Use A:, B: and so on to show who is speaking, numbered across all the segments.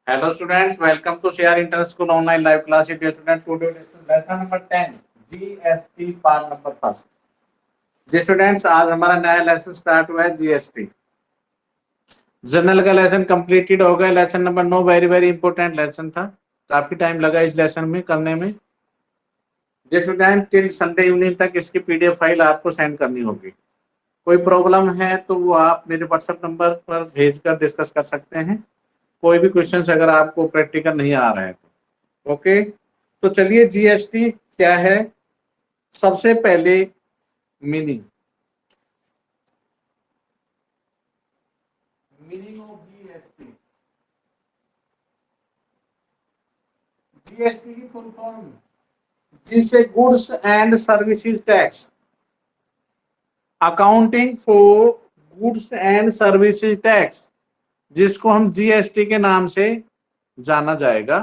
A: Hello students, welcome to CR Inter School online live class. Dear students, today lesson number 10 GST part number first. Ji students, आज हमारा नया lesson start हुआ है GST. General का lesson completed हो गया। Lesson number 9 very very important lesson था। काफी टाइम लगा इस लेसन में करने में। जी स्टूडेंट, टिल संडे इवनिंग तक इसकी पीडीएफ फाइल आपको सेंड करनी होगी। कोई प्रॉब्लम है तो वो आप मेरे व्हाट्सएप नंबर पर भेजकर डिस्कस कर सकते हैं। कोई भी क्वेश्चंस अगर आपको प्रैक्टिकल नहीं आ रहा है तो ओके। तो चलिए, जीएसटी क्या है, सबसे पहले मीनिंग ऑफ जीएसटी। जीएसटी की फुल फॉर्म जिसे goods and services tax, accounting for goods and services tax, जिसको हम जीएसटी के नाम से जाना जाएगा।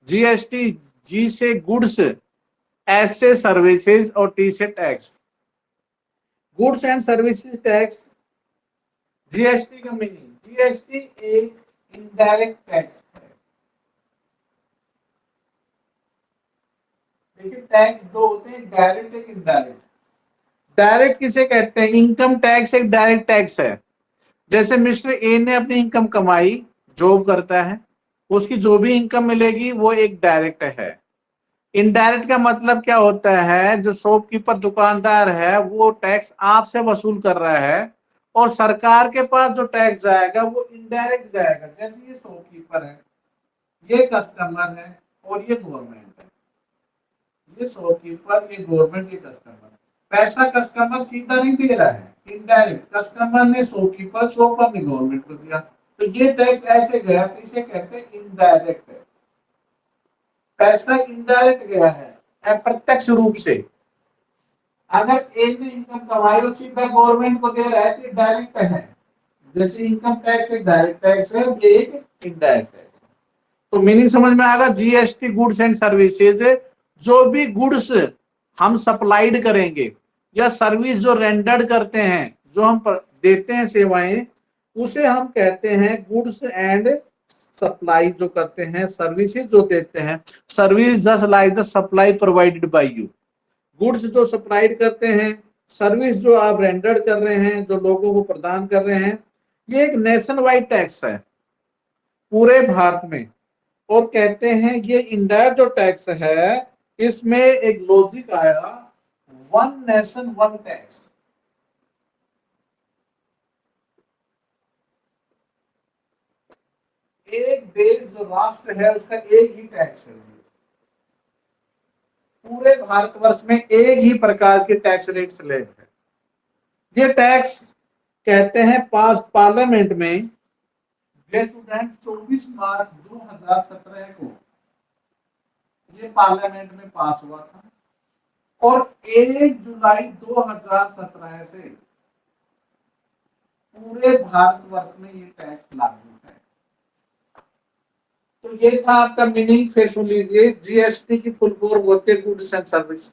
A: जीएसटी, जी से गुड्स, एस से सर्विसेज और टी से tax. Goods and services tax, GST का मीनिंग, जीएसटी एक इनडायरेक्ट टैक्स है। देखिए, टैक्स दो होते हैं, डायरेक्ट एक इनडायरेक्ट। डायरेक्ट किसे कहते हैं? इनकम टैक्स एक डायरेक्ट टैक्स है। जैसे मिस्टर ए ने अपनी इनकम कमाई, जॉब करता है, उसकी जो भी इनकम मिलेगी वो एक डायरेक्ट है। इनडायरेक्ट का मतलब क्या होता है? जो शॉपकीपर दुकानदार है वो टैक्स आपसे वसूल कर रहा है और सरकार के पास जो टैक्स जाएगा वो इनडायरेक्ट जाएगा। जैसे ये शॉपकीपर है, ये कस्टमर है और ये गवर्नमेंट है। ये शॉपकीपर, ये गवर्नमेंट, ये कस्टमर। पैसा कस्टमर सीधा नहीं दे रहा है, इनडायरेक्ट। कस्टमर ने शॉपकीपर, शॉपर ने गवर्नमेंट को दिया, तो ये टैक्स ऐसे गया, तो इसे कहते हैं इनडायरेक्ट है। पैसा इनडायरेक्ट गया है, अप्रत्यक्ष रूप से। अगर एक ने इनकम कमाई और सीधा गवर्नमेंट को दे रहा है तो डायरेक्ट है। जैसे इनकम टैक्स एक डायरेक्ट टैक्स है, ये एक इनडायरेक्ट टैक्स है। तो मीनिंग समझ में आएगा। जीएसटी गुड्स एंड सर्विसेज, जो भी गुड्स हम सप्लाइड करेंगे या सर्विस जो रेंडर्ड करते हैं, जो हम देते हैं सेवाएं, उसे हम कहते हैं गुड्स एंड सप्लाई जो करते हैं, सर्विसेज जो देते हैं। Service just like the supply provided by you. Goods जो सप्लाइड करते हैं, सर्विस जो आप रेंडर्ड कर रहे हैं, जो लोगों को प्रदान कर रहे हैं, ये एक नेशन वाइड टैक्स है पूरे भारत में। और कहते हैं ये इनडायरेक्ट जो टैक्स है, इसमें एक लॉजिक आया, वन नेशन वन टैक्स। एक देश जो राष्ट्र है उसका एक ही टैक्स है। पूरे भारतवर्ष में एक ही प्रकार के टैक्स रेट स्लैब है। ये टैक्स कहते हैं पास पार्लियामेंट में, स्टूडेंट 24 मार्च 2017 को ये पार्लियामेंट में पास हुआ था और 1 जुलाई 2017 से पूरे भारतवर्ष में ये टैक्स लागू है। तो ये था आपका मीनिंग। फिर सुन लीजिए, जीएसटी की फुल फॉर्म होती है goods and service,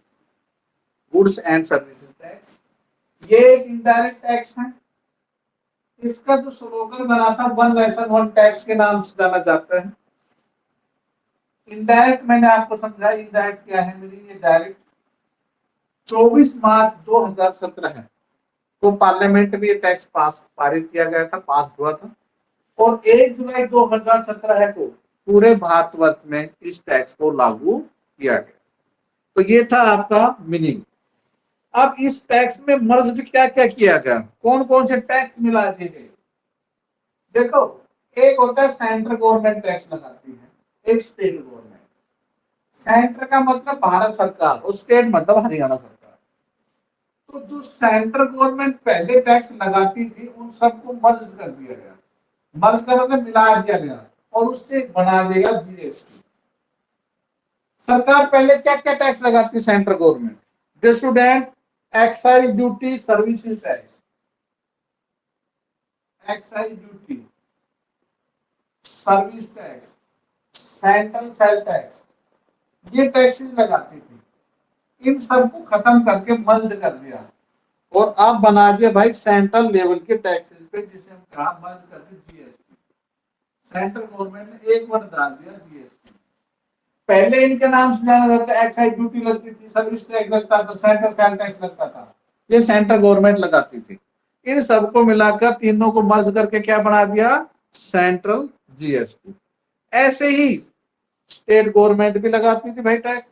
A: goods and services tax. ये एक इनडायरेक्ट टैक्स है। इसका जो स्लोगन बना था, वन नेशन वन टैक्स के नाम से जाना जाता है। इनडायरेक्ट मैंने आपको समझाया, इनडायरेक्ट क्या है मीनिंग। ये डायरेक्ट 24 मार्च 2017 है तो पार्लियामेंट में ये टैक्स पारित किया गया था, पास हुआ था। और 1 जुलाई 2017 को पूरे भारतवर्ष में इस टैक्स को लागू किया गया। तो ये था आपका मीनिंग। अब इस टैक्स में मर्ज क्या क्या किया गया, कौन कौन से टैक्स मिला दिए गए? देखो, एक होता है सेंट्रल गवर्नमेंट टैक्स लगाती है, एक स्टेट गवर्नमेंट। सेंटर का मतलब भारत सरकार और स्टेट मतलब हरियाणा सरकार। तो जो सेंट्रल गवर्नमेंट पहले टैक्स लगाती थी उन सबको मर्ज कर दिया गया। मर्ज कर मतलब मिला दिया गया और उससे बना दिया जीएसटी। सरकार पहले क्या क्या टैक्स लगाती है central government? The student, excise duty, services tax, excise duty, service tax, central sale tax, ये टैक्सेस लगाती थी। इन सबको खत्म करके मर्ज कर दिया और अब बना दिया भाई सेंट्रल लेवल के टैक्सेस पे, जिसे हम कहा मर्ज करके जीएसटी। सेंट्रल गवर्नमेंट ने एक वर्ड डाल दिया जीएसटी। पहले इनके नाम से जाना जाता है, एक्साइज ड्यूटी लगती थी, सर्विस टैक्स लगता था, सेंट्रल सेल टैक्स लगता था, ये सेंट्रल गवर्नमेंट लगाती थी। इन सबको मिलाकर तीनों को मर्ज करके क्या बना दिया, सेंट्रल जीएसटी। ऐसे ही स्टेट गवर्नमेंट भी लगाती थी भाई टैक्स,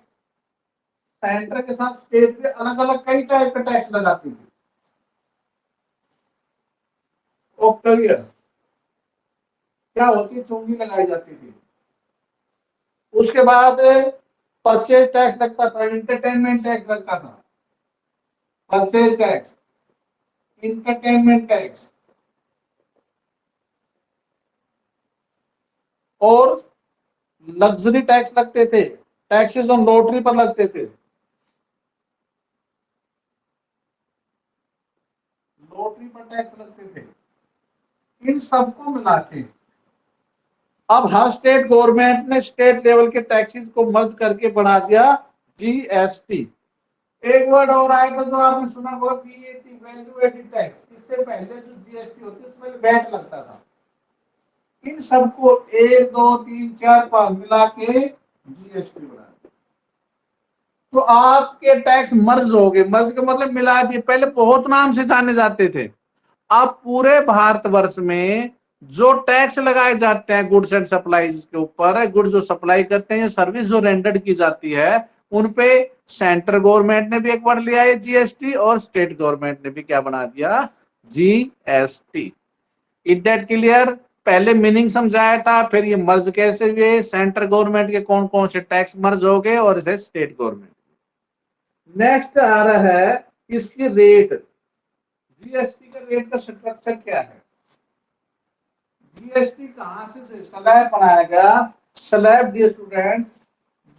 A: सेंटर के साथ स्टेट पे अलग अलग कई टाइप का टैक्स लगाती थी। क्लियर, क्या होती है, चोंगी लगाई जाती थी। उसके बाद परचेज टैक्स लगता था, इंटरटेनमेंट टैक्स लगता था, परचेज टैक्स, इंटरटेनमेंट टैक्स, और लग्जरी टैक्स लगते थे, टैक्सेस ऑन लॉटरी पर लगते थे, लॉटरी पर टैक्स लगते थे। इन सबको मिला के अब हर स्टेट गवर्नमेंट ने स्टेट लेवल के टैक्सेस को मर्ज करके बना दिया जीएसटी। एक वर्ड और आएगा जो आपने सुना होगा, वीएटी, वैल्यू एडेड टैक्स। इससे पहले जो जीएसटी होती है उसमें वैट लगता था। इन सबको 1 2 3 4 5 मिला के जीएसटी बना दिया। तो आपके टैक्स मर्ज हो गए, मर्ज का मतलब मिला दिए। पहले बहुत नाम से जाने जाते थे, अब पूरे भारतवर्ष में जो टैक्स लगाए जाते हैं गुड्स एंड सप्लाईज के ऊपर, गुड्स जो सप्लाई करते हैं, सर्विस जो रेंडर्ड की जाती है, उन पे सेंट्रल गवर्नमेंट ने भी एक वर्ड लिया है जीएसटी, और स्टेट गवर्नमेंट ने भी क्या बना दिया, जीएसटी। Is that clear? पहले मीनिंग समझाया था, फिर ये मर्ज कैसे हुए, सेंट्रल गवर्नमेंट के कौन कौन से टैक्स मर्ज हो गए और इसे स्टेट गवर्नमेंट। नेक्स्ट आ रहा है इसकी रेट। जीएसटी का रेट का स्ट्रक्चर क्या है? जीएसटी कहां से स्लैब बनाया गया? स्लैब डियर स्टूडेंट्स,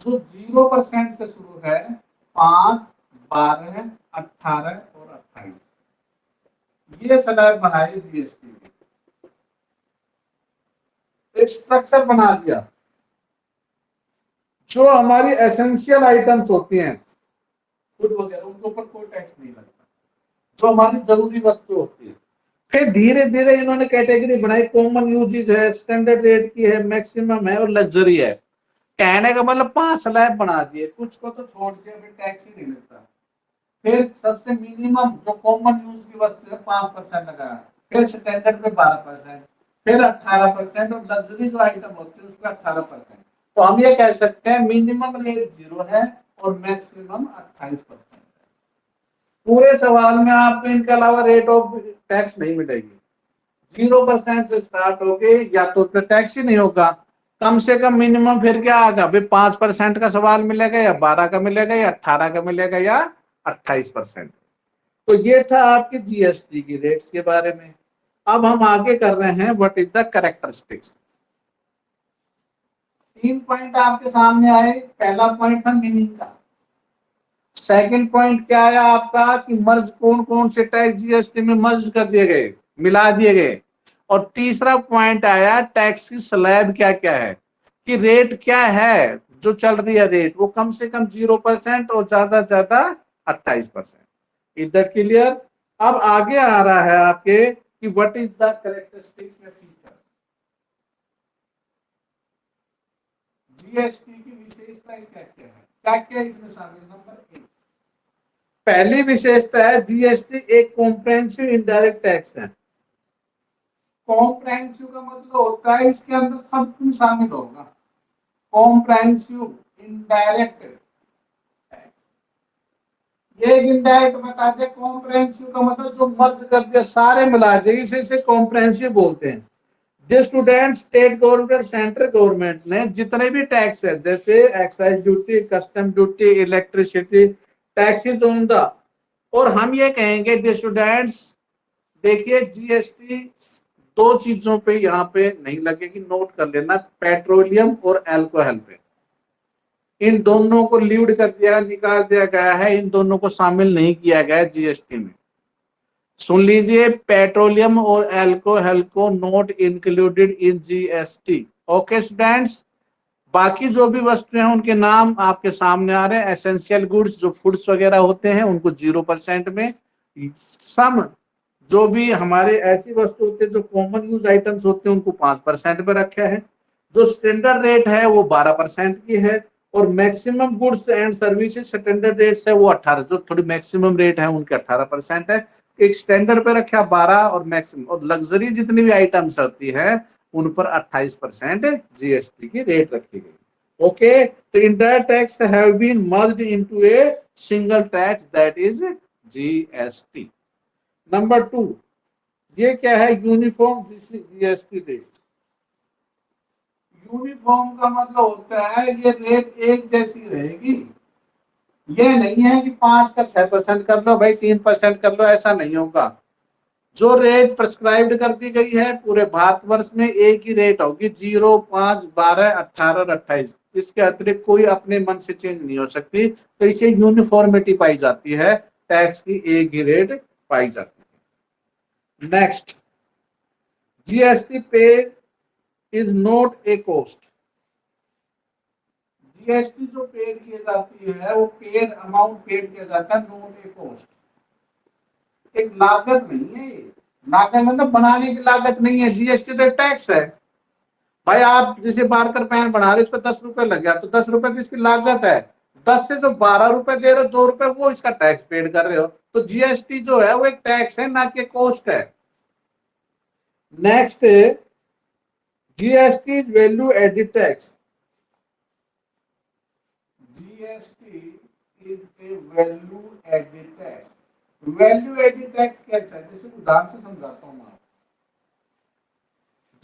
A: जो 0% से शुरू है, 5, 12, 18 और 28, ये स्लैब बनाई जीएसटी ने। एक स्ट्रक्चर बना दिया। जो हमारी एसेंशियल आइटम्स होती हैं, फूड वगैरह, उनके ऊपर कोई टैक्स नहीं लगता, जो हमारी जरूरी वस्तु होती है। फिर धीरे धीरे इन्होंने कैटेगरी बनाई, कॉमन यूजेज है, स्टैंडर्ड रेट की है, मैक्सिमम है और लग्जरी है। कहने का मतलब 5 स्लैब बना दिए, कुछ को तो छोड़ दिया, फिर टैक्स ही नहीं लगता। फिर सबसे मिनिमम जो कॉमन यूज की वस्तु है 5% लगाया, फिर स्टैंडर्ड पे 12%, फिर 18%, और लग्जरी जो आइटम होती है उसका 18%। तो हम ये कह सकते हैं मिनिमम रेट 0 है और मैक्सिमम 28%। पूरे सवाल में आपको इनके अलावा रेट ऑफ टैक्स नहीं मिलेगी। 0% से स्टार्ट होके या तो टैक्स ही नहीं होगा, कम से कम मिनिमम फिर क्या आएगा, फिर 5% का सवाल मिलेगा, या 12 का मिलेगा, या 18 का मिलेगा, या 28%। तो ये था आपके जीएसटी की रेट्स के बारे में। अब हम आगे कर रहे हैं what is the characteristics. 3 point आपके सामने आए। पहला पॉइंट था मीनिंग का। सेकंड पॉइंट क्या आया आपका कि मर्ज कौन कौन से टैक्स जीएसटी में मर्ज कर दिए गए, मिला दिए गए। और तीसरा पॉइंट आया टैक्स की स्लैब क्या क्या है, कि रेट क्या है जो चल रही है, रेट वो कम से कम 0% और ज्यादा 28%। Is that clear? अब आगे आ रहा है आपके कि व्हाट इज द कैरेक्टरिस्टिक्स या फीचर। जीएसटी की विशेषताएं क्या क्या है, क्या क्या इसमें शामिल? नंबर 1, पहली विशेषता है जीएसटी एक कॉम्प्रिहेंसिव इनडायरेक्ट टैक्स है। कॉम्प्रिहेंसिव का मतलब होता है इसके अंदर सब कुछ शामिल होगा। कॉम्प्रिहेंसिव इनडायरेक्ट टैक्स, ये इनडायरेक्ट बता दे। कॉम्प्रिहेंसिव का मतलब जो मर्ज कर दिया, सारे मिला दे, इसे कॉम्प्रिहेंसिव बोलते हैं। जो स्टूडेंट स्टेट गवर्नमेंट और सेंट्रल गवर्नमेंट ने जितने भी टैक्स है, जैसे excise duty, custom duty, electricity, taxes on the, और हम ये कहेंगे डियर स्टूडेंट्स, देखिए जीएसटी 2 चीजों पे यहाँ पे नहीं लगेगी, नोट कर लेना, पेट्रोलियम और अल्कोहल पे। इन दोनों को लीड कर दिया, निकाल दिया गया है, इन दोनों को शामिल नहीं किया गया है जीएसटी में। सुन लीजिए, पेट्रोलियम और अल्कोहल को not included in GST. Okay students, बाकी जो भी वस्तुएं हैं उनके नाम आपके सामने आ रहे हैं। एसेंशियल गुड्स जो फूड्स वगैरह होते हैं उनको 0% में, सम जो भी हमारे ऐसी वस्तु होती है जो कॉमन यूज आइटम्स होते हैं उनको 5% पे रखा है, जो स्टैंडर्ड रेट है वो 12% की है, और maximum goods and services standard rate है वो 18, जो थोड़ी मैक्सिमम रेट है उनके 18% है। एक स्टैंडर्ड पे रखा 12 और मैक्सिमम, और लग्जरी जितनी भी आइटम्स होती है उन पर 28% जीएसटी की रेट रखी गई। ओके, तो indirect tax have been merged into a single tax that is GST. Number 2, ये क्या है? Uniform GST rate. यूनिफॉर्म का मतलब होता है ये रेट एक जैसी रहेगी। ये नहीं है कि 5 का 6% कर लो भाई, 3% कर लो, ऐसा नहीं होगा। जो रेट प्रिस्क्राइब्ड कर दी गई है पूरे भारतवर्ष में एक ही रेट होगी, 0, 5, 12, 18 और 28। इसके अतिरिक्त कोई अपने मन से चेंज नहीं हो सकती, तो इसे यूनिफॉर्मिटी पाई जाती है, टैक्स की एक ही रेट पाई जाती है। नेक्स्ट, जीएसटी पे is not a cost. GST जो पेड की जाती है वो पेड अमाउंट पेड किया जाता है, नॉट ए कॉस्ट। एक लागत नहीं है ये। लागत मतलब बनाने की लागत नहीं है, जीएसटी तो टैक्स है। भाई आप जैसे मार्कर पेन बना रहे हो, इस पर 10 रुपए लग गया तो 10 रुपए तो इसकी लागत है। 10 से जो 12 रुपए दे रहे हो, 2 रुपए वो इसका टैक्स पेड कर रहे हो। तो जीएसटी जो है वो एक टैक्स है, ना कि कॉस्ट है। Next, GST value added tax. GST is a value added tax. Value added tax कैसा है, जैसे उदाहरण से समझाता हूँ मैं।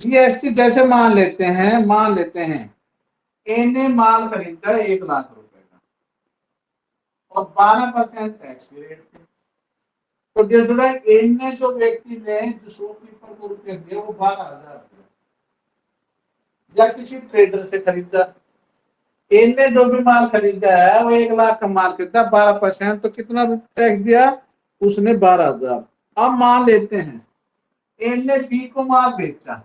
A: जीएसटी जैसे मान लेते हैं ए ने माल खरीदा 1 लाख रुपए का और 12% टैक्स की रेट थी। तो दूसरा ए ने जो व्यक्ति ने जो शॉपकीपर को रुपए दिए वो 12,000 दिए, या किसी ट्रेडर से खरीदा। ए ने जो भी माल खरीदा है वो 1 लाख का माल खरीदा, 12%, तो कितना टैक्स दिया उसने? 12,000। अब मान लेते हैं ए ने बी को माल बेचा,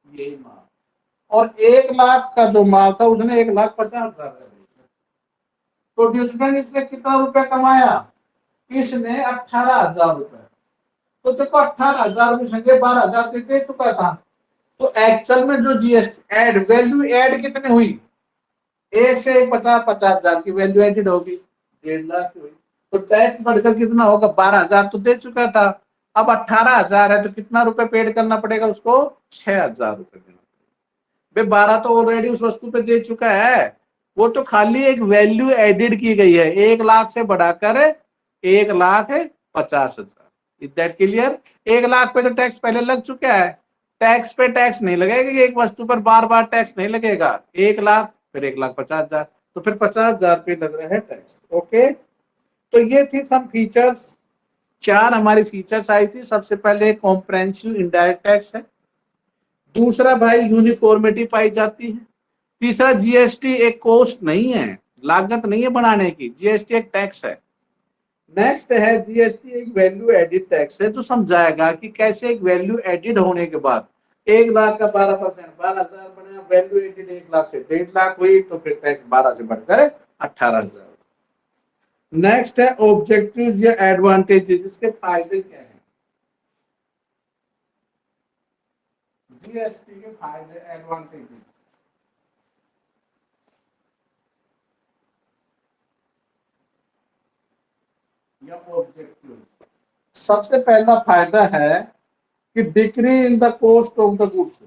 A: यही माल, और 1 लाख का जो माल था उसने 1,50,000 का बेचा। तो डिस्काउंट इसने कितना रुपया कमाया? इसने 18,000 रुपए। तो देखो 18,000 में संगे 12,000 दे चुका था। तो एक्चुअल में जो जीएसटी एड वैल्यू एड कितनी हुई? 50,000 की वैल्यू एडेड होगी, 1.5 लाख हुई। तो टैक्स बढ़कर कितना होगा? 12,000 तो दे चुका था। अब 18,000 है तो कितना रुपए पेड करना पड़ेगा उसको? 6,000 रुपए देना पड़ेगा। 12 तो ऑलरेडी उस वस्तु पे दे चुका है, वो तो खाली एक वैल्यू एडिड की गई है, 1 लाख से बढ़ाकर 1,50,000। Is that clear? 1 लाख पे तो टैक्स पहले लग चुका है, टैक्स पे टैक्स नहीं लगेगा, एक वस्तु पर बार बार टैक्स नहीं लगेगा। 1 लाख फिर 1,50,000, तो फिर 50,000 पे लग रहा है टैक्स। ओके, तो ये थी सम फीचर्स। 4 हमारी फीचर्स आई थी। सबसे पहले कॉम्प्रेहेंसिव इनडायरेक्ट टैक्स है, दूसरा भाई यूनिफॉर्मिटी पाई जाती है, तीसरा जीएसटी एक कॉस्ट नहीं है, लागत नहीं है बनाने की, जीएसटी एक टैक्स है। नेक्स्ट है जीएसटी एक वैल्यू एडिड टैक्स है, जो समझाएगा कि कैसे एक वैल्यू एडिड होने के बाद 1 लाख का 12%, 12,000 बना, वैल्यू एडिड 1 लाख से 1.5 लाख हुई, तो फिर टैक्स 12 से बढ़कर 18,000। नेक्स्ट है ऑब्जेक्टिव या एडवांटेजेस, इसके फायदे क्या है? जीएसटी के फायदे एडवांटेजेस। या ऑब्जेक्टिव। सबसे पहला फायदा है कि decrease in the cost of the goods.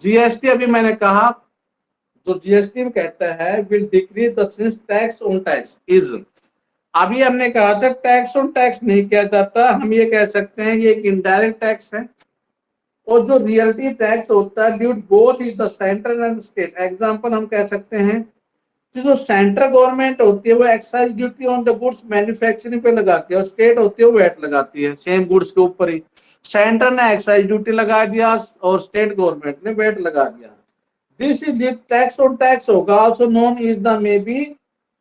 A: GST अभी मैंने कहा, जो जीएसटी कहता है will decrease the sins tax on tax is. अभी हमने कहा था टैक्स ऑन टैक्स नहीं किया जाता, हम ये कह सकते हैं ये एक इनडायरेक्ट टैक्स है। और जो रियलिटी टैक्स होता है due both is the central and state. Example हम कह सकते हैं कि जो सेंट्रल गवर्नमेंट होती है वो excise duty on the goods manufacturing पे लगाती है, और स्टेट होती है वो वैट लगाती है सेम गुड्स के ऊपर ही। सेंटर ने एक्साइज ड्यूटी लगा दिया और स्टेट गवर्नमेंट ने वैट लगा दिया। This is tax on tax होगा, also known is the maybe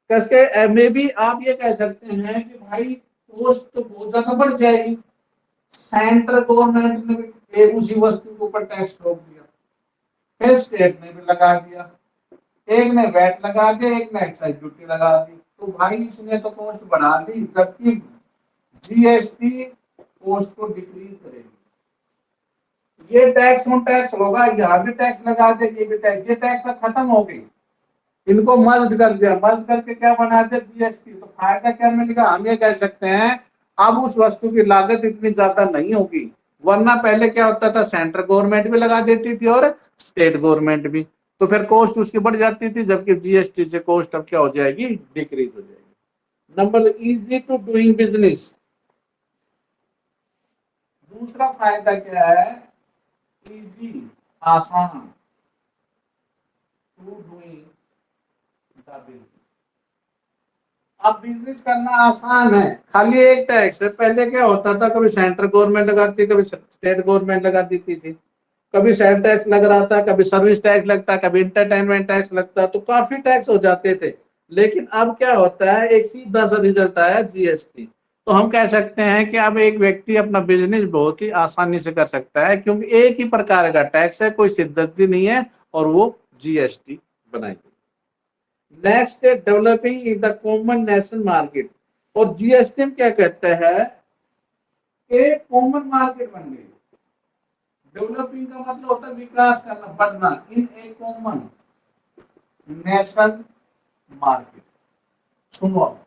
A: कैसे। मे बी आप ये कह सकते हैं कि भाई कॉस्ट तो बहुत ज्यादा बढ़ जाएगी। सेंट्रल गवर्नमेंट ने भी उसी वस्तु के ऊपर टैक्स ठोक दिया, फिर स्टेट ने भी लगा दिया, एक ने वैट लगा दिया, एक ने एक्साइज ड्यूटी लगा दी, तो भाई इसने तो कॉस्ट बढ़ा दी, जबकि जीएसटी कॉस्ट को डिक्रीज करेगी। ये टैक्स ऑन टैक्स होगा, यहाँ भी टैक्स लगा दे, ये भी टैक्स, ये टैक्स खत्म हो गई, इनको मर्ज कर दिया, मर्ज करके क्या बना दिया जीएसटी। तो फायदा क्या मिलेगा, हम ये कह सकते हैं अब उस वस्तु की लागत इतनी ज्यादा नहीं होगी, वरना पहले क्या होता था सेंट्रल गवर्नमेंट भी लगा देती थी और स्टेट गवर्नमेंट भी, तो फिर कॉस्ट उसकी बढ़ जाती थी, जबकि जीएसटी से कॉस्ट अब क्या हो जाएगी, डिक्रीज हो जाएगी। Number easy to doing business. दूसरा फायदा क्या है, इजी, आसान, टू डूइंग द बिजनेस। अब बिजनेस करना आसान है, खाली एक टैक्स है। पहले क्या होता था, कभी सेंट्रल गवर्नमेंट लगाती, कभी स्टेट गवर्नमेंट लगा देती थी, कभी सेल टैक्स लग रहा था, कभी सर्विस टैक्स लगता, कभी इंटरटेनमेंट टैक्स लगता, तो काफी टैक्स हो जाते थे। लेकिन अब क्या होता है, एक सीधा सा रिजल्ट आया जीएसटी। तो हम कह सकते हैं कि अब एक व्यक्ति अपना बिजनेस बहुत ही आसानी से कर सकता है, क्योंकि एक ही प्रकार का टैक्स है, कोई सिद्दती नहीं है, और वो जीएसटी बनाएगी। नेक्स्ट है developing in the common national market. और जीएसटी में क्या कहते हैं, एक कॉमन मार्केट बन गई। डेवलपिंग का मतलब होता है विकास करना, बढ़ना, इन ए कॉमन नेशनल मार्केट। सुनो,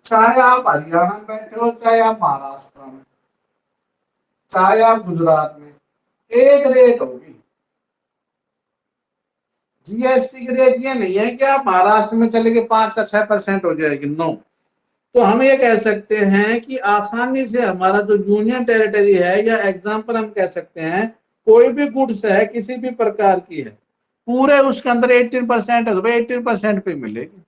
A: चाहे आप हरियाणा में बैठे हो, चाहे आप महाराष्ट्र में, चाहे आप गुजरात में, एक रेट होगी। जीएसटी की रेट ये नहीं है कि आप महाराष्ट्र में चले गए 5 का 6% हो जाएगी, नो। तो हम ये कह सकते हैं कि आसानी से हमारा जो यूनियन टेरिटरी है, या एग्जाम्पल हम कह सकते हैं कोई भी गुड्स है किसी भी प्रकार की है, पूरे उसके अंदर 18% है, तो 18% पे मिलेगी।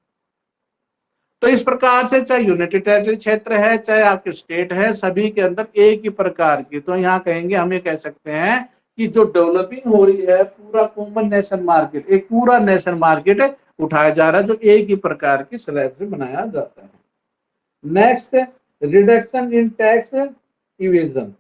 A: तो इस प्रकार से चाहे यूनिटी टेरिटरी क्षेत्र है, चाहे आपके स्टेट है, सभी के अंदर एक ही प्रकार की। तो यहाँ कहेंगे, हम ये कह सकते हैं कि जो डेवलपिंग हो रही है, पूरा कॉमन नेशनल मार्केट, एक पूरा नेशनल मार्केट उठाया जा रहा है, जो एक ही प्रकार की स्लैब से बनाया जाता है। Next, reduction in tax evasion.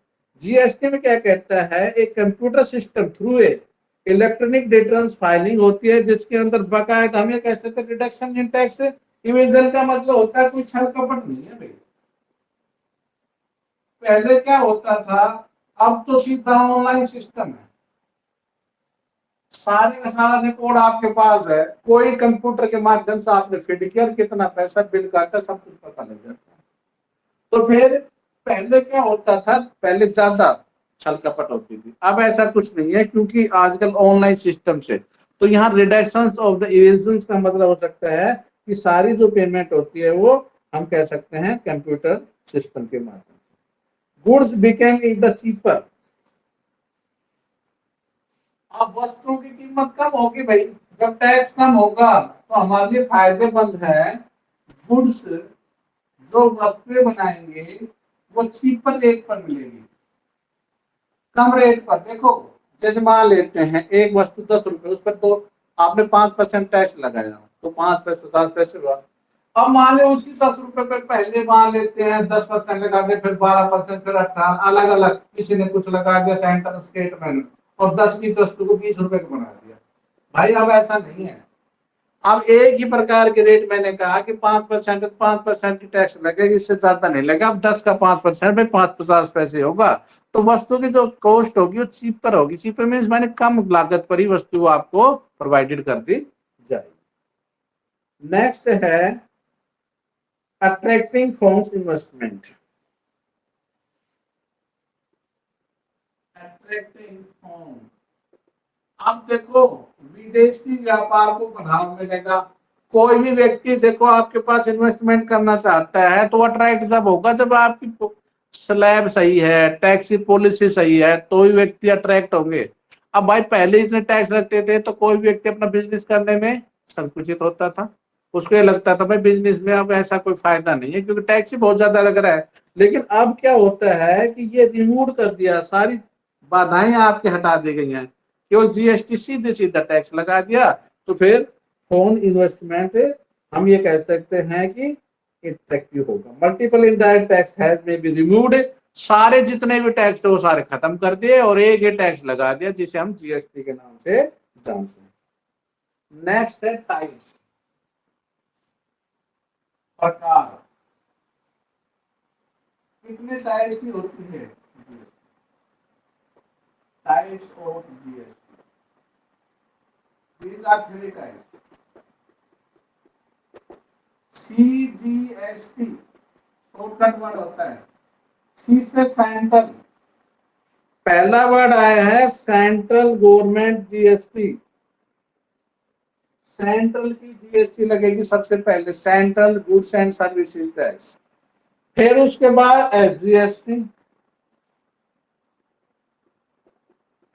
A: GST में क्या कहता है, एक computer system through electronic returns filing होती है, जिसके अंदर बाकायदा हम ये कह सकते हैं रिडक्शन इन टैक्स इवेजन का मतलब होता है कोई छल कपट नहीं है भाई। पहले क्या होता था, अब तो सीधा ऑनलाइन सिस्टम है, सारे का सारा रिकॉर्ड आपके पास है, कोई कंप्यूटर के माध्यम से आपने फीड किया, कितना पैसा बिल काटा, सब कुछ पता लग जाता है। तो फिर पहले क्या होता था, पहले ज्यादा छल कपट होती थी, अब ऐसा कुछ नहीं है, क्योंकि आजकल ऑनलाइन सिस्टम से। तो यहाँ रिडक्शन ऑफ द इवेजन का मतलब हो सकता है कि सारी जो पेमेंट होती है वो हम कह सकते हैं कंप्यूटर सिस्टम के माध्यम से। Goods became the cheaper. अब वस्तुओं की कीमत कम होगी भाई, जब टैक्स कम होगा तो हमारे लिए फायदेमंद है। गुड्स, जो वस्तुएं बनाएंगे वो चीपर रेट पर मिलेगी, कम रेट पर। देखो, जैसे मान लेते हैं एक वस्तु 10 रुपए, उस पर तो आपने 5% टैक्स लगाया, तो 5 पैसे 50 पैसे हुआ। अब मान लो उसकी 10 रुपए पे पहले मान लेते हैं 10% लगा दे, फिर 12%, फिर 18, अलग अलग किसी ने कुछ लगा दिया सेंटर स्टेट में, और 10 की वस्तु को 20 रुपए का बना दिया। भाई अब ऐसा नहीं है, अब एक ही प्रकार के रेट, मैंने कहा कि 5% की टैक्स लगेगी, इससे ज्यादा नहीं लगेगा। अब 10 का 5% में 5 पैसे होगा, तो वस्तु की जो कॉस्ट होगी वो चीपर होगी। चीपर मीन्स मैंने कम लागत पर ही वस्तु आपको प्रोवाइडेड कर दी जाएगी। नेक्स्ट है attracting foreign investment. Attracting foreign, अब देखो विदेशी व्यापार को बढ़ावा मिलेगा। कोई भी व्यक्ति देखो आपके पास इन्वेस्टमेंट करना चाहता है, तो अट्रैक्ट जब होगा जब आपकी स्लैब सही है, टैक्स की पॉलिसी सही है, तो ही व्यक्ति अट्रैक्ट होंगे। अब भाई पहले इतने टैक्स लगते थे तो कोई व्यक्ति अपना बिजनेस करने में संकुचित होता था, उसको ये लगता था भाई बिजनेस में अब ऐसा कोई फायदा नहीं है, क्योंकि टैक्स ही बहुत ज्यादा लग रहा है। लेकिन अब क्या होता है कि ये रिमूव कर दिया, सारी बाधाएं आपके हटा दी गई हैं, केवल जीएसटी सीधे सीधा टैक्स लगा दिया, तो फिर फॉरेन इन्वेस्टमेंट हम ये कह सकते हैं कि इफेक्टिव होगा। मल्टीपल इनडायरेक्ट टैक्स हैज में बी रिमूव्ड, सारे जितने भी टैक्स थे वो सारे खत्म कर दिए और एक ही टैक्स लगा दिया जिसे हम जीएसटी के नाम से जानते हैं। नेक्स्ट है टाइप, प्रकार। कितने टाइप्स की होती है GST? Types of GST, these are 3 types. CGST shortcut word होता है, सी से सेंट्रल, पहला वर्ड आया है सेंट्रल गवर्नमेंट जीएसटी। सेंट्रल की जीएसटी लगेगी सबसे पहले, central goods and services tax. फिर उसके बाद एसजीएसटी।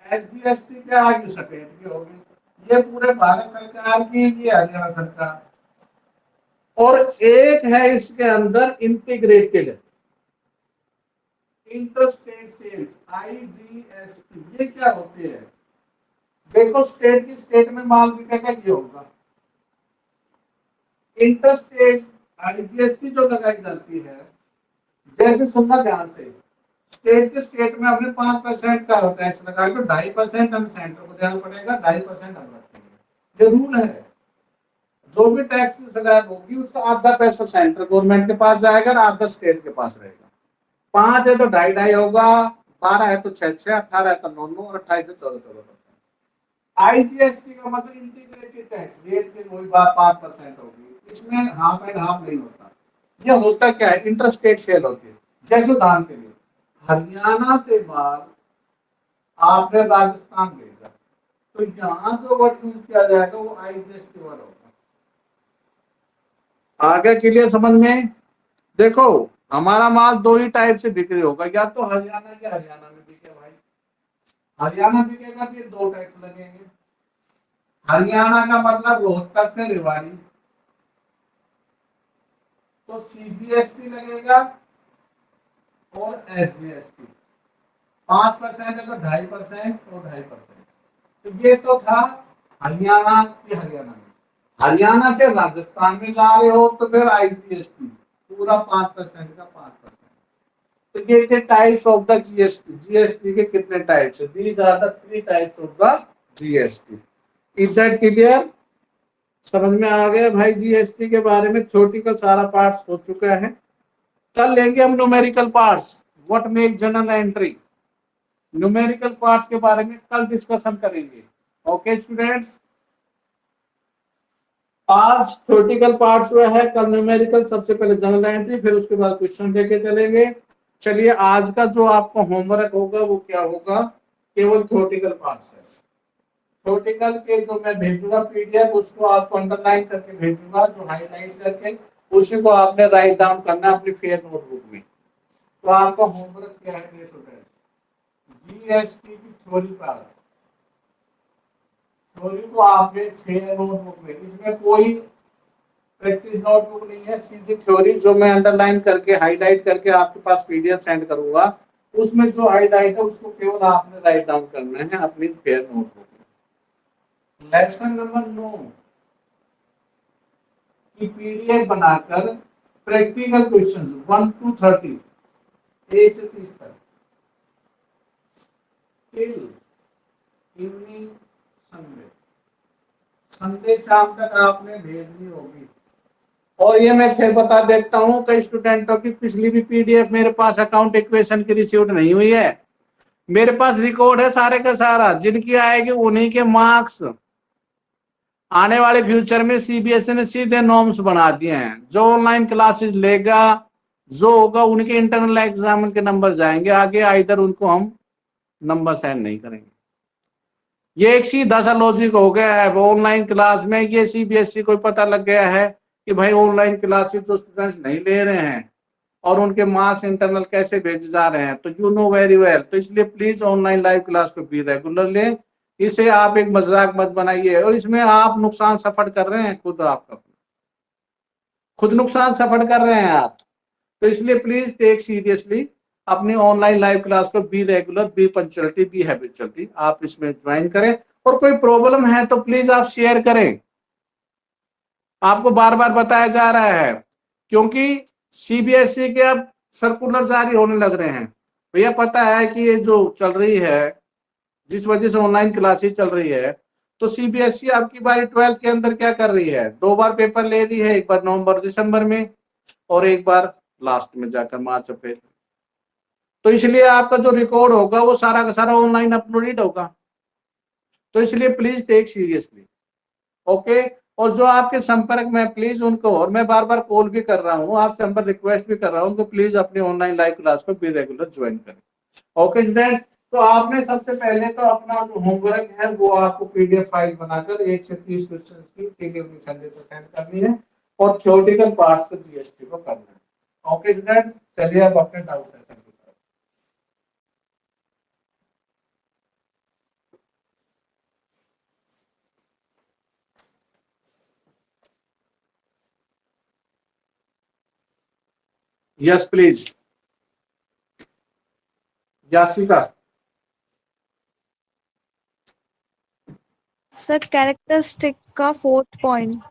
A: एसजीएसटी क्या आगे स्टेट की होगी, ये पूरे भारत सरकार की, ये हरियाणा सरकार। और एक है इसके अंदर इंटीग्रेटेड इंटरस्टेट सेल्स, आईजीएसटी। ये क्या होती है? देखो स्टेट की स्टेट में माल बिकेगा, ये होगा इंटरस्टेट। आईजीएसटी जो लगाई जाती है, जैसे सुनना ध्यान से, स्टेट के स्टेट में अपने 5% का टैक्स लगा के 2.5% हमें सेंटर को देना पड़ेगा, 2.5% हम रखेंगे। ये रूल है। जो भी टैक्स स्लैब होगी उसका आधा पैसा सेंट्रल गवर्नमेंट के पास जाएगा और आधा स्टेट के पास रहेगा। 5 है तो 2.5 होगा, 12 है तो 6, 18 है तो 9 और 28 है 14%। आईजीएसटी का मतलब इंटीग्रेटेड टैक्स रेट की वही बात 5% होगी, इसमें हाफ एंड हाफ नहीं होता। ये होता क्या है, इंटरस्टेट सेल होती है। जैसे उदाहरण के लिए हरियाणा से माल आपने राजस्थान भेजा, तो यहाँ जो वर्ड यूज किया जाएगा वो आईजीएसटी वर्ड होगा। आगे क्लियर समझ में? देखो हमारा माल 2 ही टाइप से बिक्री होगा, या तो हरियाणा के हरियाणा में बिके भाई, हरियाणा बिकेगा फिर 2 टैक्स लगेंगे। हरियाणा का मतलब रोहतक से रेवाड़ी, तो सीजीएसटी लगेगा और एसजीएसटी। 5% है तो 2.5% और 2.5%। तो ये तो था हरियाणा के हरियाणा में। हरियाणा से राजस्थान में जा रहे हो तो फिर आईजीएसटी पूरा 5% का 5%। तो ये थे types of the GST. GST के कितने टाइप्स है? These are the 3 types of the GST. Is that clear? समझ में आ गया भाई? जीएसटी के बारे में छोटी का सारा पार्ट्स हो चुका है। कल लेंगे हम numerical parts, what make journal entry. Numerical parts के बारे में कल डिस्कशन करेंगे। ओके स्टूडेंट्स, आज थ्योरेटिकल पार्ट जो है, कल न्यूमेरिकल, सबसे पहले जनरल एंट्री, फिर उसके बाद क्वेश्चन लेके चलेंगे। चलिए आज का जो आपका होमवर्क होगा वो क्या होगा? केवल थ्योरेटिकल पार्ट्स है। थ्योरेटिकल के जो मैं भेजूंगा पीडीएफ, उसको आपको अंडरलाइन करके भेजूंगा, जो हाईलाइट करके, उसी को आपने राइट डाउन करना है अपनी फेयर नोटबुक में। तो आपका होमवर्क क्या है स्टूडेंट? जीएसटी की थ्योरी पार्ट, थ्योरी को आपने फेयर नोटबुक में, इसमें कोई प्रैक्टिस नोटबुक नहीं है, सीधी थ्योरी जो मैं अंडरलाइन करके हाईलाइट करके आपके पास पीडीएफ सेंड करूंगा, उसमें जो हाईलाइट है उसको केवल आपने राइट डाउन करना है अपनी फेयर नोटबुक में। लेसन नंबर 9 की पीडीएफ बनाकर प्रैक्टिकल क्वेश्चन 1 to 30, 1 से 30 तक, टिल इवनिंग संडे, संडे शाम तक आपने भेजनी होगी। और ये मैं फिर बता देता हूं, कई स्टूडेंटों की पिछली भी पीडीएफ मेरे पास अकाउंट इक्वेशन की रिसीव नहीं हुई है। मेरे पास रिकॉर्ड है सारे का सारा, जिनकी आएगी उन्हीं के मार्क्स आने वाले फ्यूचर में सीबीएसई ने सीधे नॉर्म्स बना दिए हैं। जो ऑनलाइन क्लासेस लेगा जो होगा उनके इंटरनल एग्जाम के नंबर जाएंगे आगे, इधर उनको हम नंबर सेंड नहीं करेंगे। ये एक सीधा सा लॉजिक हो गया है। ऑनलाइन क्लास में ये सीबीएसई को पता लग गया है कि भाई ऑनलाइन क्लासेस तो स्टूडेंट्स नहीं ले रहे हैं और उनके मार्क्स इंटरनल कैसे भेजे जा रहे हैं, तो यू नो वेरी वेल। तो इसलिए प्लीज ऑनलाइन लाइव क्लास को भी रेगुलर लें, इसे आप एक मजाक मत बनाइए। और इसमें आप नुकसान सफर कर रहे हैं, खुद आपका खुद नुकसान सफर कर रहे हैं आप। तो इसलिए प्लीज टेक सीरियसली अपनी ऑनलाइन लाइव क्लास को, be regular, be punctuality, be habituality, आप इसमें ज्वाइन करें। और कोई प्रॉब्लम है तो प्लीज आप शेयर करें। आपको बार बार बताया जा रहा है क्योंकि सीबीएसई के अब सर्कुलर जारी होने लग रहे हैं। भैया पता है कि ये जो चल रही है, जिस वजह से ऑनलाइन क्लासेस चल रही है, तो सीबीएसई आपकी बार 12th के अंदर क्या कर रही है, 2 बार पेपर ले रही है, एक बार नवंबर दिसंबर में और एक बार लास्ट में जाकर मार्च अप्रैल। तो इसलिए आपका जो रिकॉर्ड होगा वो सारा का सारा ऑनलाइन अपलोडेड होगा। तो इसलिए प्लीज टेक सीरियसली, ओके। और जो आपके संपर्क में प्लीज उनको, और मैं बार बार कॉल भी कर रहा हूँ, आपसे नंबर रिक्वेस्ट भी कर रहा हूँ, तो प्लीज अपनी ऑनलाइन लाइव क्लास को भी रेगुलर ज्वाइन करें, ओके स्टूडेंट। तो आपने सबसे पहले तो अपना जो होमवर्क है वो आपको पीडीएफ फाइल बनाकर 1 से 30 क्वेश्चन की पीडीएफ संडे को सेंड करनी है और थ्योरेटिकल पार्ट को जीएसटी को करना है, ओके स्टूडेंट। चलिए अब अपने डाउट सेशन की तरफ। Yes please, Yasika.
B: Sir characteristic का 4th पॉइंट।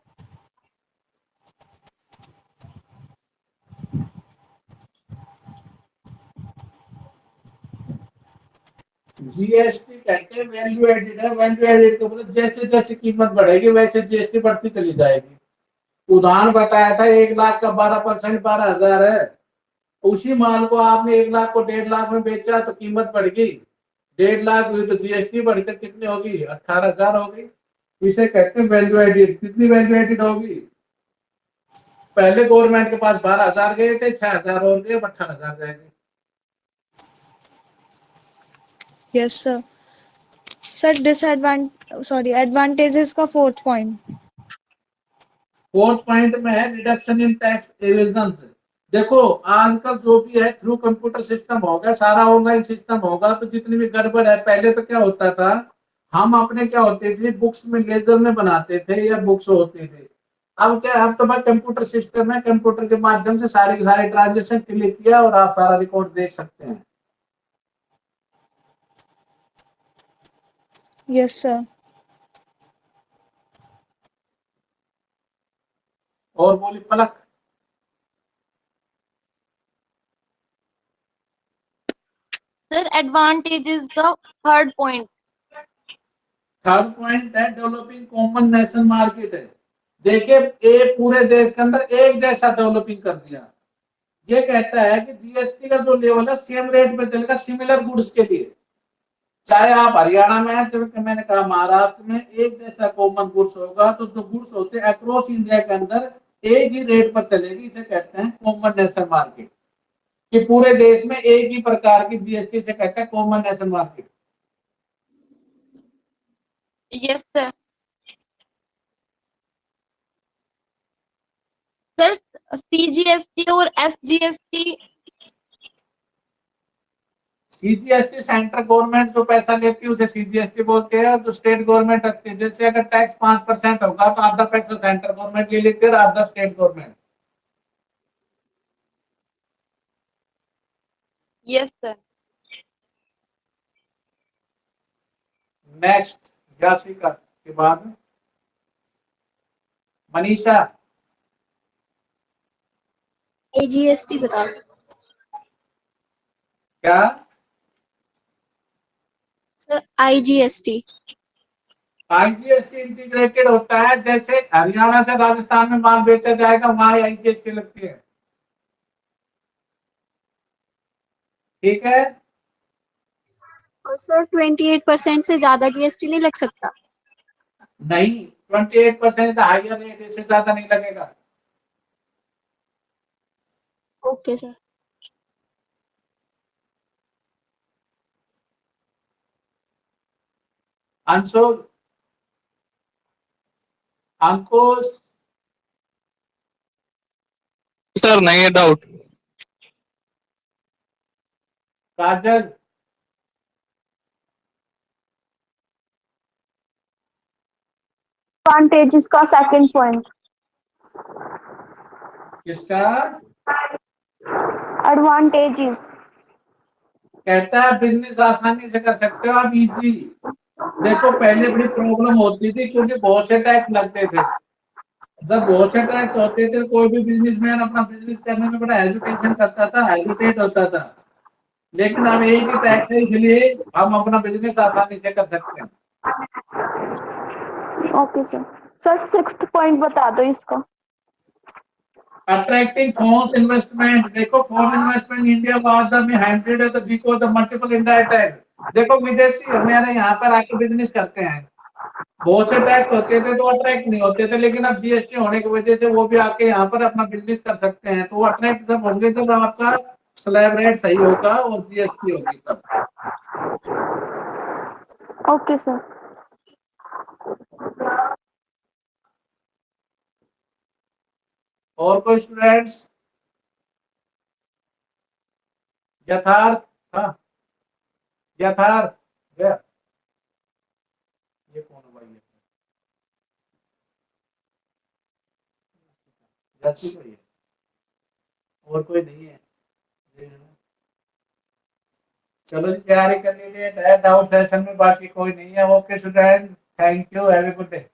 A: जीएसटी कहते हैं वैल्यू एडेड है। वैल्यू एडेड का मतलब जैसे जैसे कीमत बढ़ेगी वैसे जीएसटी बढ़ती चली जाएगी। उदाहरण बताया था 1 लाख का 12% 12,000 है। उसी माल को आपने 1 लाख को 1.5 लाख में बेचा तो कीमत बढ़ गई, 1.5 लाख हुई तो जीएसटी बढ़कर कितनी होगी, 18,000 होगी। इसे कहते हैं वैल्यू एडेड। कितनी वैल्यू एडेड होगी, पहले गवर्नमेंट के पास 12,000 गए थे, 6,000 और गए, 18,000 जाएंगे।
B: Yes sir. सर एडवांटेजेस का 4th पॉइंट।
A: 4th पॉइंट में है रिडक्शन इन टैक्स एवेजन। देखो आजकल जो भी है थ्रू कंप्यूटर सिस्टम होगा, सारा ऑनलाइन सिस्टम होगा, तो जितनी भी गड़बड़ है, पहले तो क्या होता था, हम अपने क्या होते थे बुक्स में लेजर में बनाते थे या बुक्स होते थे। अब क्या, अब तो भाई कंप्यूटर सिस्टम है, कंप्यूटर के माध्यम से सारी सारे ट्रांजेक्शन क्लिक किया और आप सारा रिकॉर्ड देख सकते हैं।
B: Yes sir.
A: और बोली पलक।
C: सर एडवांटेजेस का 3rd पॉइंट।
A: 3rd पॉइंट है डेवलपिंग कॉमन नेशनल मार्केट है। देखिए एक पूरे देश के अंदर एक जैसा डेवलपिंग कर दिया। ये कहता है कि जीएसटी का जो लेवल है सेम रेट पे चलेगा सिमिलर गुड्स के लिए, चाहे आप हरियाणा में है, जैसे मैंने कहा महाराष्ट्र में एक जैसा कॉमन गुड्स होगा, तो जो गुड्स होते हैं अक्रॉस इंडिया के अंदर एक ही रेट पर चलेगी। इसे कहते हैं कॉमन नेशनल मार्केट, कि पूरे देश में एक ही प्रकार की जीएसटी से कहते हैं common national market.
C: Yes sir. Sir CGST और एसजीएसटी।
A: सीजीएसटी सेंट्रल गवर्नमेंट जो पैसा लेती है उसे सीजीएसटी बोलते हैं, और जो स्टेट गवर्नमेंट रखती है, जैसे अगर टैक्स 5% होगा तो आधा पैसा सेंट्रल गवर्नमेंट ले लेती है और आधा state government.
C: Yes sir.
A: Next Yasika के बाद मनीषा।
D: एजीएसटी बता दो।
A: क्या?
D: Sir IGST.
A: आईजीएसटी इंटीग्रेटेड होता है, जैसे हरियाणा से राजस्थान में माल बेचा जाएगा वहां आईजीएसटी लगती है, ठीक है।
D: और सर 28% से ज्यादा जीएसटी नहीं लग सकता?
A: नहीं, 28% हाइयर रेट, इससे ज्यादा नहीं लगेगा।
D: Okay sir.
A: Anshul, Ankush,
E: sir नहीं है डाउट।
A: काजल,
F: एडवांटेजेस का 2nd पॉइंट।
A: किसका?
F: एडवांटेजेस
A: कहता है बिजनेस आसानी से कर सकते हो आप, इजी। देखो पहले बड़ी प्रॉब्लम होती थी क्योंकि बहुत से टैक्स लगते थे, जब बहुत से टैक्स होते थे, कोई भी बिजनेसमैन अपना बिजनेस करने में बड़ा हेजिटेशन करता था, हेजिटेट होता था, लेकिन अब एक ही टैक्स है, इसलिए हम अपना बिजनेस आसानी से कर सकते हैं।
F: Okay sir. Sir 6th point बता दो इसका।
A: Attracting foreign investment, देखो foreign investment India was the handed है the because the multiple indirect tax. देखो विदेशी हमारे यहाँ पर आके बिजनेस करते हैं, बहुत से टैक्स होते थे तो अट्रैक्ट नहीं होते थे, लेकिन अब जीएसटी होने की वजह से वो भी आके यहाँ पर अपना बिजनेस कर सकते हैं। तो वो अट्रैक्ट जब होंगे तब आपका स्लैब रेट सही होगा और जीएसटी होगी तब।
F: Okay sir.
A: और कोई स्टूडेंट्स? यथार्थ, हाँ यथार्थ, ये कौन है भाई? जैसी कोई है और कोई नहीं है? चलो जी तैयारी कर लीजिए, डाउट सेशन में बाकी कोई नहीं है। Okay student, thank you, have a good day.